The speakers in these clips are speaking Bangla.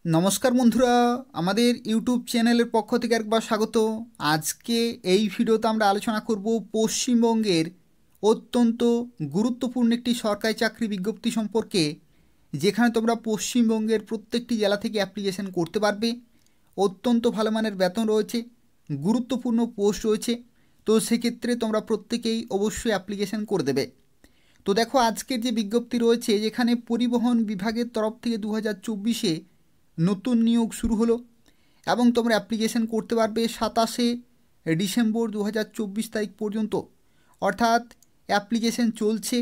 নমস্কার বন্ধুরা, আমাদের ইউটিউব চ্যানেলের পক্ষ থেকে একবার স্বাগত। আজকে এই ভিডিওতে আমরা আলোচনা করব পশ্চিমবঙ্গের অত্যন্ত গুরুত্বপূর্ণ একটি সরকারি চাকরি বিজ্ঞপ্তি সম্পর্কে, যেখানে তোমরা পশ্চিমবঙ্গের প্রত্যেকটি জেলা থেকে অ্যাপ্লিকেশন করতে পারবে। অত্যন্ত ভালো মানের বেতন রয়েছে, গুরুত্বপূর্ণ পোস্ট রয়েছে। তো সেক্ষেত্রে তোমরা প্রত্যেকেই অবশ্যই অ্যাপ্লিকেশন করে দেবে। তো দেখো, আজকের যে বিজ্ঞপ্তি রয়েছে, যেখানে পরিবহন বিভাগের তরফ থেকে 2024-এ নতুন নিয়োগ শুরু হলো এবং তোমরা অ্যাপ্লিকেশন করতে পারবে 27শে ডিসেম্বর 2024 তারিখ পর্যন্ত। অর্থাৎ অ্যাপ্লিকেশন চলছে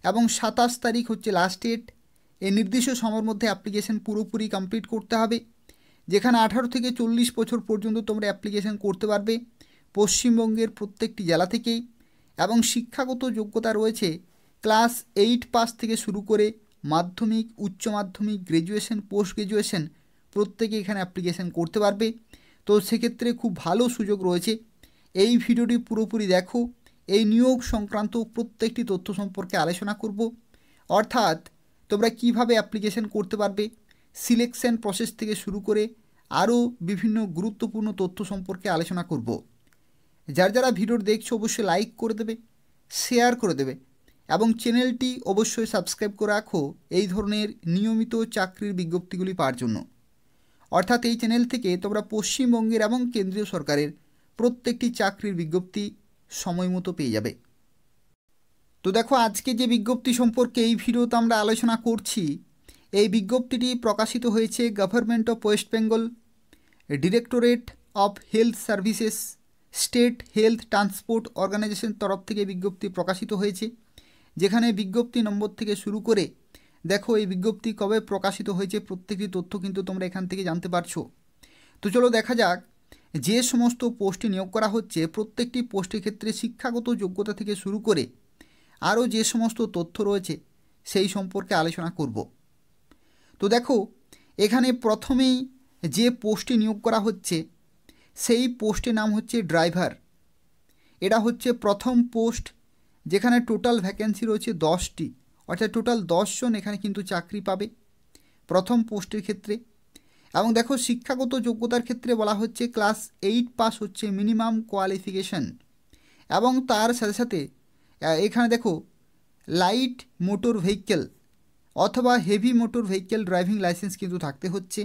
এবং 27 তারিখ হচ্ছে লাস্ট ডেট। এই নির্দিষ্ট সময়ের মধ্যে অ্যাপ্লিকেশন পুরোপুরি কমপ্লিট করতে হবে, যেখানে 18 থেকে 40 বছর পর্যন্ত তোমরা অ্যাপ্লিকেশন করতে পারবে পশ্চিমবঙ্গের প্রত্যেকটি জেলা থেকেই। এবং শিক্ষাগত যোগ্যতা রয়েছে ক্লাস 8 পাস থেকে শুরু করে মাধ্যমিক, উচ্চ মাধ্যমিক, গ্র্যাজুয়েশন, পোস্ট গ্র্যাজুয়েশন প্রত্যেকে এখানে অ্যাপ্লিকেশন করতে পারবে। তো সেক্ষেত্রে খুব ভালো সুযোগ রয়েছে। এই ভিডিওটি পুরোপুরি দেখো, এই নিয়োগ সংক্রান্ত প্রত্যেকটি তথ্য সম্পর্কে আলোচনা করব। অর্থাৎ তোমরা কিভাবে অ্যাপ্লিকেশন করতে পারবে, সিলেকশন প্রসেস থেকে শুরু করে আরও বিভিন্ন গুরুত্বপূর্ণ তথ্য সম্পর্কে আলোচনা করব। যারা ভিডিও দেখছো অবশ্যই লাইক করে দেবে, শেয়ার করে দেবে এবং চ্যানেলটি অবশ্যই সাবস্ক্রাইব করে রাখো এই ধরনের নিয়মিত চাকরির বিজ্ঞপ্তিগুলি পাওয়ার জন্য। অর্থাৎ এই চ্যানেল থেকে তোমরা পশ্চিমবঙ্গের এবং কেন্দ্রীয় সরকারের প্রত্যেকটি চাকরির বিজ্ঞপ্তি সময় মতো পেয়ে যাবে। তো দেখো, আজকে যে বিজ্ঞপ্তি সম্পর্কে এই ভিডিওতে আমরা আলোচনা করছি, এই বিজ্ঞপ্তিটি প্রকাশিত হয়েছে government of West Bengal, directorate of health services, state health transport organisation তরফ থেকে বিজ্ঞপ্তি প্রকাশিত হয়েছে। যেখানে বিজ্ঞপ্তি নম্বর থেকে শুরু করে দেখো এই বিজ্ঞপ্তি কবে প্রকাশিত হয়েছে প্রত্যেকটি তথ্য কিন্তু তোমরা এখান থেকে জানতে পারছো। তো চলো দেখা যাক, যে সমস্ত পোস্টে নিয়োগ করা হচ্ছে প্রত্যেকটি পোস্টের ক্ষেত্রে শিক্ষাগত যোগ্যতা থেকে শুরু করে আরও যে সমস্ত তথ্য রয়েছে সেই সম্পর্কে আলোচনা করব। তো দেখো, এখানে প্রথমেই যে পোস্টে নিয়োগ করা হচ্ছে সেই পোস্টের নাম হচ্ছে ড্রাইভার। এটা হচ্ছে প্রথম পোস্ট, যেখানে টোটাল ভ্যাকেন্সি রয়েছে 10টি, অর্থাৎ টোটাল 10 জন এখানে কিন্তু চাকরি পাবে প্রথম পোস্টের ক্ষেত্রে। এবং দেখো, শিক্ষাগত যোগ্যতার ক্ষেত্রে বলা হচ্ছে ক্লাস 8 পাস হচ্ছে মিনিমাম কোয়ালিফিকেশন। এবং তার সাথে সাথে এখানে দেখো লাইট মোটর ভেহিক্যাল অথবা heavy motor vehicle driving licence কিন্তু থাকতে হচ্ছে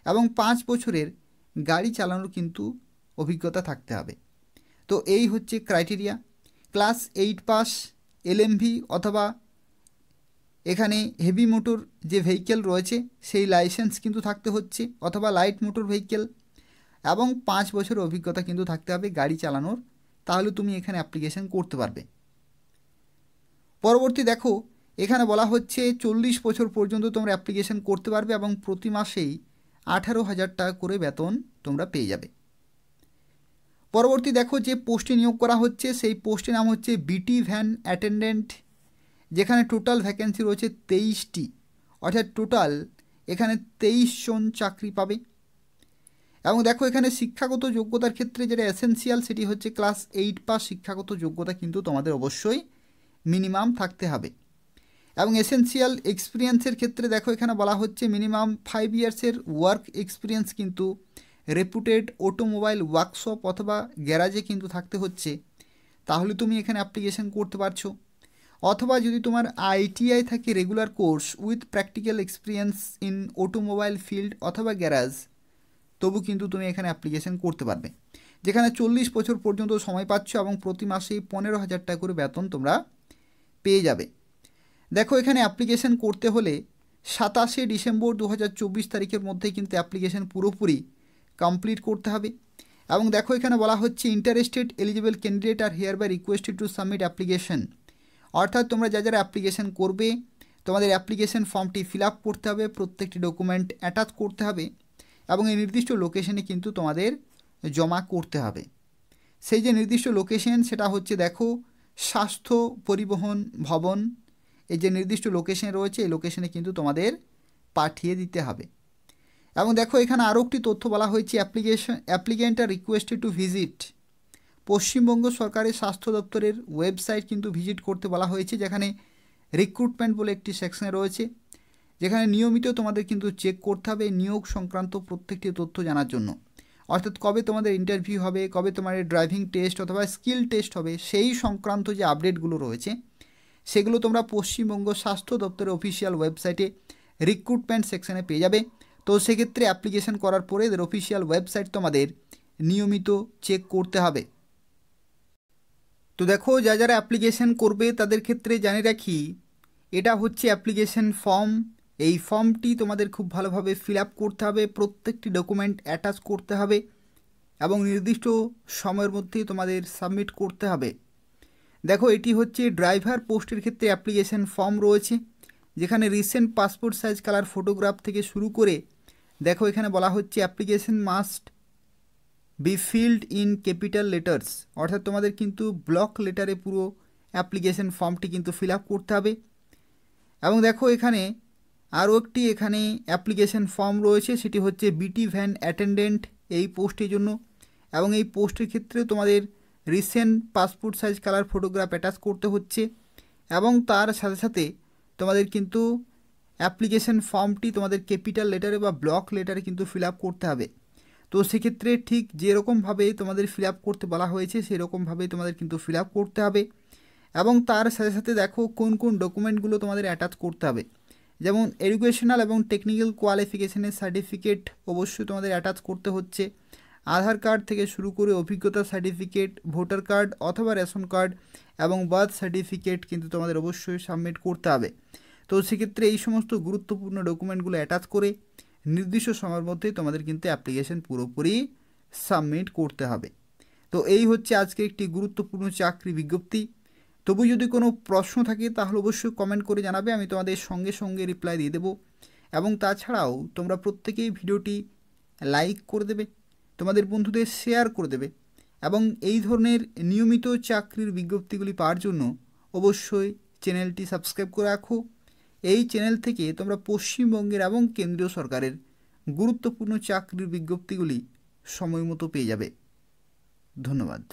এবং 5 বছরের গাড়ি চালানোর কিন্তু অভিজ্ঞতা থাকতে হবে। তো এই হচ্ছে ক্রাইটেরিয়া। ক্লাস 8 পাস, এলএমভি অথবা এখানে হেভি মোটর যে ভেহিক্যাল রয়েছে সেই লাইসেন্স কিন্তু থাকতে হচ্ছে, অথবা লাইট মোটর ভেহিক্যাল, এবং 5 বছরের অভিজ্ঞতা কিন্তু থাকতে হবে গাড়ি চালানোর। তাহলে তুমি এখানে অ্যাপ্লিকেশন করতে পারবে। পরবর্তী দেখো, এখানে বলা হচ্ছে 40 বছর পর্যন্ত তোমরা অ্যাপ্লিকেশন করতে পারবে এবং প্রতি মাসেই 18,000 টাকা করে বেতন তোমরা পেয়ে যাবে। পরবর্তী দেখো, যে পোস্টে নিয়োগ করা হচ্ছে সেই পোস্টের নাম হচ্ছে বিটি ভ্যান অ্যাটেন্ডেন্ট, যেখানে টোটাল ভ্যাকেন্সি রয়েছে 23টি, অর্থাৎ টোটাল এখানে 23 জন চাকরি পাবে। এবং দেখো, এখানে শিক্ষাগত যোগ্যতার ক্ষেত্রে যেটা এসেনশিয়াল সেটি হচ্ছে ক্লাস 8 পাস শিক্ষাগত যোগ্যতা কিন্তু তোমাদের অবশ্যই মিনিমাম থাকতে হবে। এবং এসেনশিয়াল এক্সপিরিয়েন্সের ক্ষেত্রে দেখো এখানে বলা হচ্ছে মিনিমাম 5 ইয়ার্সের ওয়ার্ক এক্সপিরিয়েন্স কিন্তু রেপুটেড অটোমোবাইল ওয়ার্কশপ অথবা গ্যারাজে কিন্তু থাকতে হচ্ছে। তাহলে তুমি এখানে অ্যাপ্লিকেশন করতে পারছো। অথবা যদি তোমার আইটিআই থাকে regular course with practical experience in automobile field অথবা গ্যারাজ, তবু কিন্তু তুমি এখানে অ্যাপ্লিকেশন করতে পারবে। যেখানে 40 বছর পর্যন্ত সময় পাচ্ছ এবং প্রতি মাসেই 15,000 টাকা করে বেতন তোমরা পেয়ে যাবে। দেখো, এখানে অ্যাপ্লিকেশন করতে হলে 27শে ডিসেম্বর 2024 তারিখের মধ্যেই কিন্তু অ্যাপ্লিকেশন পুরোপুরি কমপ্লিট করতে হবে। এবং দেখো, এখানে বলা হচ্ছে interested eligible candidate are hereby requested to submit application. অর্থাৎ তোমরা যারা অ্যাপ্লিকেশন করবে তোমাদের অ্যাপ্লিকেশন ফর্মটি ফিল আপ করতে হবে, প্রত্যেকটি ডকুমেন্ট অ্যাটাচ করতে হবে এবং এই নির্দিষ্ট লোকেশনে কিন্তু তোমাদের জমা করতে হবে। সেই যে নির্দিষ্ট লোকেশন সেটা হচ্ছে দেখো স্বাস্থ্য পরিবহন ভবন, এই যে নির্দিষ্ট লোকেশন রয়েছে এই লোকেশনে কিন্তু তোমাদের পাঠিয়ে দিতে হবে। এবং দেখো, এখানে আরও একটি তথ্য বলা হয়েছে applicant are requested to visit Paschimbanga সরকারের স্বাস্থ্য দপ্তরের ওয়েবসাইট কিন্তু ভিজিট করতে বলা হয়েছে, যেখানে রিক্রুটমেন্ট বলে একটি সেকশন রয়েছে। যেখানে নিয়মিত তোমাদের কিন্তু চেক করতে হবে নিয়োগ সংক্রান্ত প্রত্যেকটি তথ্য জানার জন্য। অর্থাৎ কবে তোমাদের ইন্টারভিউ হবে, কবে তোমাদের ড্রাইভিং টেস্ট অথবা স্কিল টেস্ট হবে, সেই সংক্রান্ত যে আপডেটগুলো রয়েছে সেগুলো তোমরা পশ্চিমবঙ্গ স্বাস্থ্য দপ্তরের অফিসিয়াল ওয়েবসাইটে রিক্রুটমেন্ট সেকশানে পেয়ে যাবে। তো সেক্ষেত্রে অ্যাপ্লিকেশন করার পরে এদের অফিসিয়াল ওয়েবসাইট তোমাদের নিয়মিত চেক করতে হবে। তো দেখো, যারা অ্যাপ্লিকেশন করবে তাদের ক্ষেত্রে জানিয়ে রাখি, এটা হচ্ছে অ্যাপ্লিকেশন ফর্ম। এই ফর্মটি তোমাদের খুব ভালোভাবে ফিল আপ করতে হবে, প্রত্যেকটি ডকুমেন্ট অ্যাটাচ করতে হবে এবং নির্দিষ্ট সময়ের মধ্যে তোমাদের সাবমিট করতে হবে। দেখো, এটি হচ্ছে ড্রাইভার পোস্টের ক্ষেত্রে অ্যাপ্লিকেশন ফর্ম রয়েছে, যেখানে recent passport size colour photograph থেকে শুরু করে দেখো এখানে বলা হচ্ছে application must be field in capital letters, অর্থাৎ তোমাদের কিন্তু ব্লক লেটারে পুরো অ্যাপ্লিকেশন ফর্মটি কিন্তু ফিল আপ করতে হবে। এবং দেখো এখানে আরও একটি এখানে অ্যাপ্লিকেশন ফর্ম রয়েছে, সেটি হচ্ছে বিটি ভ্যান অ্যাটেন্ডেন্ট এই পোস্টের জন্য। এবং এই পোস্টের ক্ষেত্রে তোমাদের recent passport size colour photograph attach করতে হচ্ছে এবং তার সাথে সাথে তোমাদের কিন্তু অ্যাপ্লিকেশন ফর্মটি তোমাদের ক্যাপিটাল লেটারে বা ব্লক লেটারে কিন্তু ফিল আপ করতে হবে। তো সেক্ষেত্রে ঠিক যেরকমভাবে তোমাদের ফিল আপ করতে বলা হয়েছে সেরকমভাবেই তোমাদের কিন্তু ফিল আপ করতে হবে। এবং তার সাথে সাথে দেখো কোন কোন ডকুমেন্টগুলো তোমাদের অ্যাটাচ করতে হবে, যেমন এডুকেশনাল এবং টেকনিক্যাল কোয়ালিফিকেশনের সার্টিফিকেট অবশ্যই তোমাদের অ্যাটাচ করতে হচ্ছে। আধার কার্ড থেকে শুরু করে অভিজ্ঞতা সার্টিফিকেট, ভোটার কার্ড অথবা রেশন কার্ড এবং বার্থ সার্টিফিকেট কিন্তু তোমাদের অবশ্যই সাবমিট করতে হবে। তো সেক্ষেত্রে এই সমস্ত গুরুত্বপূর্ণ ডকুমেন্টগুলো অ্যাটাচ করে নির্দিষ্ট সময়ের মধ্যে তোমাদের কিন্তু অ্যাপ্লিকেশন পুরোপুরি সাবমিট করতে হবে। তো এই হচ্ছে আজকে একটি গুরুত্বপূর্ণ চাকরি বিজ্ঞপ্তি। তবু যদি কোনো প্রশ্ন থাকে তাহলে অবশ্যই কমেন্ট করে জানাবে, আমি তোমাদের সঙ্গে সঙ্গে রিপ্লাই দিয়ে দেবো। এবং তাছাড়াও তোমরা প্রত্যেকেই ভিডিওটি লাইক করে দেবে, তোমাদের বন্ধুদের শেয়ার করে দেবে এবং এই ধরনের নিয়মিত চাকরির বিজ্ঞপ্তিগুলি পাওয়ার জন্য অবশ্যই চ্যানেলটি সাবস্ক্রাইব করে রাখো। এই চ্যানেল থেকে তোমরা পশ্চিমবঙ্গের এবং কেন্দ্রীয় সরকারের গুরুত্বপূর্ণ চাকরির বিজ্ঞপ্তিগুলি সময় মতো পেয়ে যাবে। ধন্যবাদ।